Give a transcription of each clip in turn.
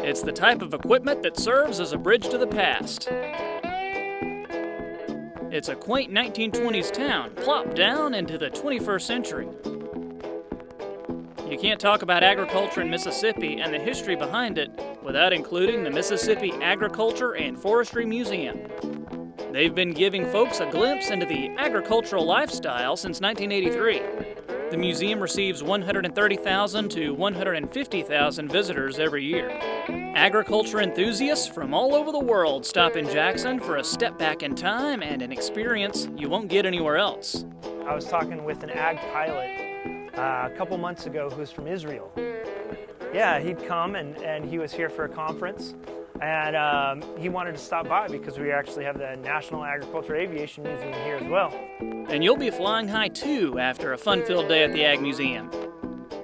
It's the type of equipment that serves as a bridge to the past. It's a quaint 1920s town plopped down into the 21st century. You can't talk about agriculture in Mississippi and the history behind it without including the Mississippi Agriculture and Forestry Museum. They've been giving folks a glimpse into the agricultural lifestyle since 1983. The museum receives 130,000 to 150,000 visitors every year. Agriculture enthusiasts from all over the world stop in Jackson for a step back in time and an experience you won't get anywhere else. I was talking with an ag pilot a couple months ago who's from Israel. Yeah, he'd come and he was here for a conference, and he wanted to stop by because we actually have the National Agriculture Aviation Museum here as well. And you'll be flying high too after a fun-filled day at the Ag Museum.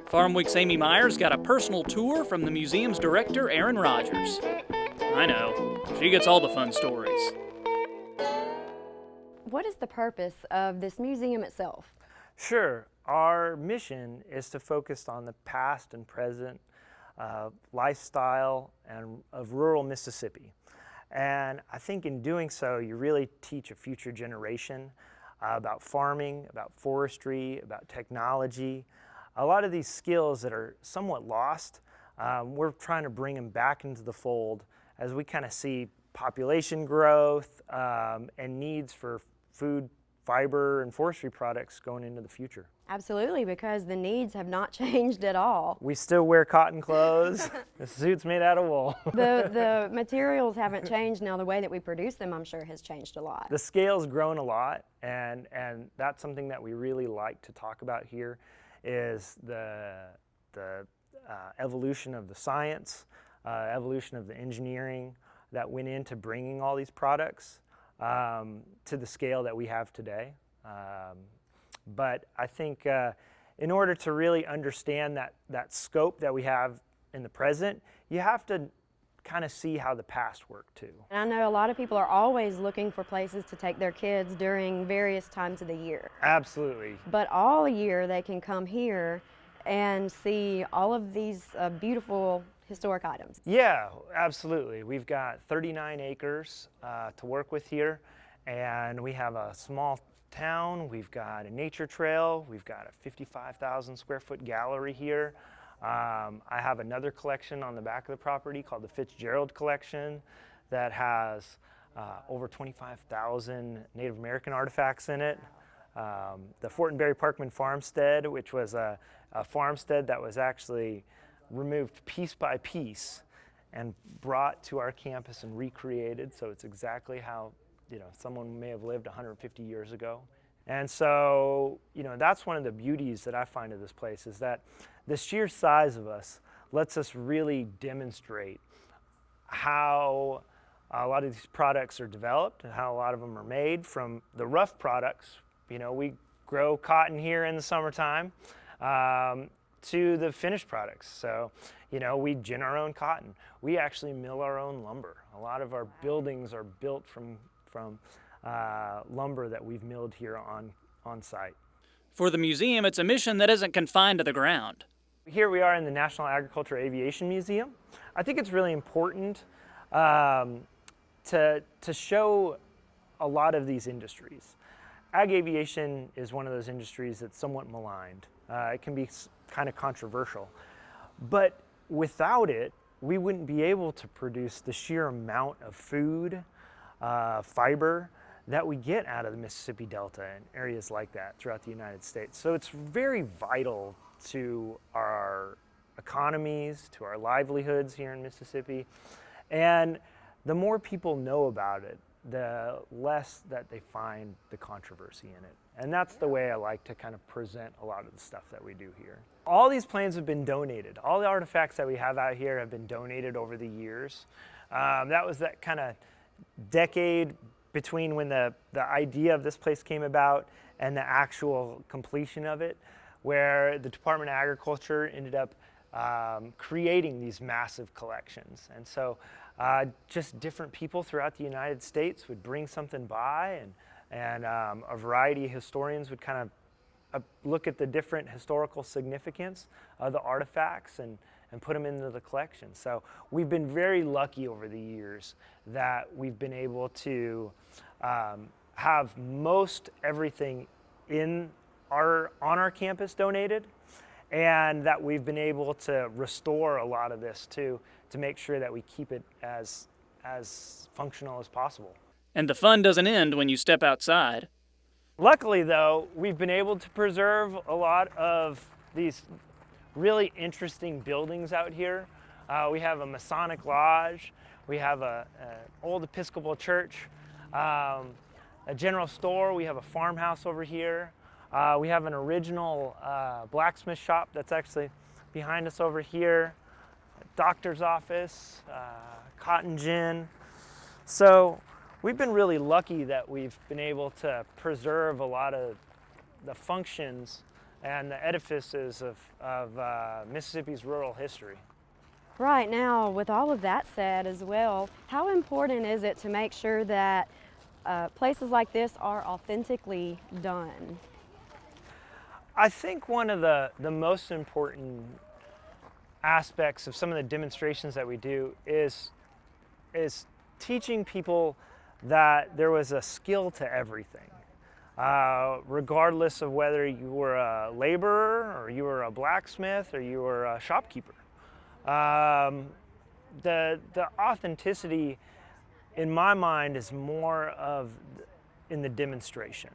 Farmweek's Amy Myers got a personal tour from the museum's director, Aaron Rogers. I know, she gets all the fun stories. What is the purpose of this museum itself? Sure, our mission is to focus on the past and present lifestyle of rural Mississippi. And I think in doing so, you really teach a future generation about farming, about forestry, about technology. A lot of these skills that are somewhat lost, we're trying to bring them back into the fold as we kind of see population growth and needs for food, fiber, and forestry products going into the future. Absolutely, because the needs have not changed at all. We still wear cotton clothes. The suit's made out of wool. The materials haven't changed. Now the way that we produce them, I'm sure, has changed a lot. The scale's grown a lot, and that's something that we really like to talk about here is the evolution of the science, evolution of the engineering that went into bringing all these products to the scale that we have today. But I think in order to really understand that scope that we have in the present, you have to kind of see how the past worked too. And I know a lot of people are always looking for places to take their kids during various times of the year. Absolutely. But all year they can come here and see all of these beautiful historic items. Yeah, absolutely. We've got 39 acres to work with here, and we have a small town, we've got a nature trail, we've got a 55,000 square foot gallery here. I have another collection on the back of the property called the Fitzgerald Collection that has over 25,000 Native American artifacts in it. The Fortenberry Parkman Farmstead, which was a farmstead that was actually removed piece by piece and brought to our campus and recreated, so it's exactly how someone may have lived 150 years ago. And so, that's one of the beauties that I find of this place is that the sheer size of us lets us really demonstrate how a lot of these products are developed and how a lot of them are made from the rough products. We grow cotton here in the summertime to the finished products. So, we gin our own cotton. We actually mill our own lumber. A lot of our buildings are built from lumber that we've milled here on site. For the museum, it's a mission that isn't confined to the ground. Here we are in the National Agriculture Aviation Museum. I think it's really important to show a lot of these industries. Ag aviation is one of those industries that's somewhat maligned. It can be kind of controversial, but without it, we wouldn't be able to produce the sheer amount of food, fiber that we get out of the Mississippi Delta and areas like that throughout the United States. So it's very vital to our economies, to our livelihoods here in Mississippi. And the more people know about it, the less that they find the controversy in it. And that's the way I like to kind of present a lot of the stuff that we do here. All these planes have been donated. All the artifacts that we have out here have been donated over the years. That was that kind of decade between when the idea of this place came about and the actual completion of it, where the Department of Agriculture ended up creating these massive collections. And so just different people throughout the United States would bring something by, and a variety of historians would kind of look at the different historical significance of the artifacts and and put them into the collection. So we've been very lucky over the years that we've been able to have most everything on our campus donated, and that we've been able to restore a lot of this too, to make sure that we keep it as functional as possible. And the fun doesn't end when you step outside. Luckily though, we've been able to preserve a lot of these really interesting buildings out here. We have a Masonic lodge, we have an old Episcopal church, a general store, we have a farmhouse over here. We have an original blacksmith shop that's actually behind us over here, a doctor's office, cotton gin. So we've been really lucky that we've been able to preserve a lot of the functions and the edifices of Mississippi's rural history. Right now, with all of that said as well, how important is it to make sure that places like this are authentically done? I think one of the most important aspects of some of the demonstrations that we do is teaching people that there was a skill to everything, regardless of whether you were a laborer or you were a blacksmith or you were a shopkeeper. The authenticity, in my mind, is more of in the demonstration.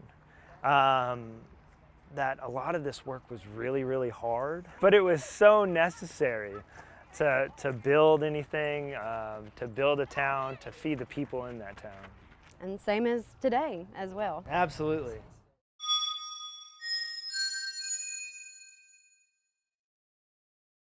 That a lot of this work was really, really hard, but it was so necessary to build anything, to build a town, to feed the people in that town. And same as today as well. Absolutely.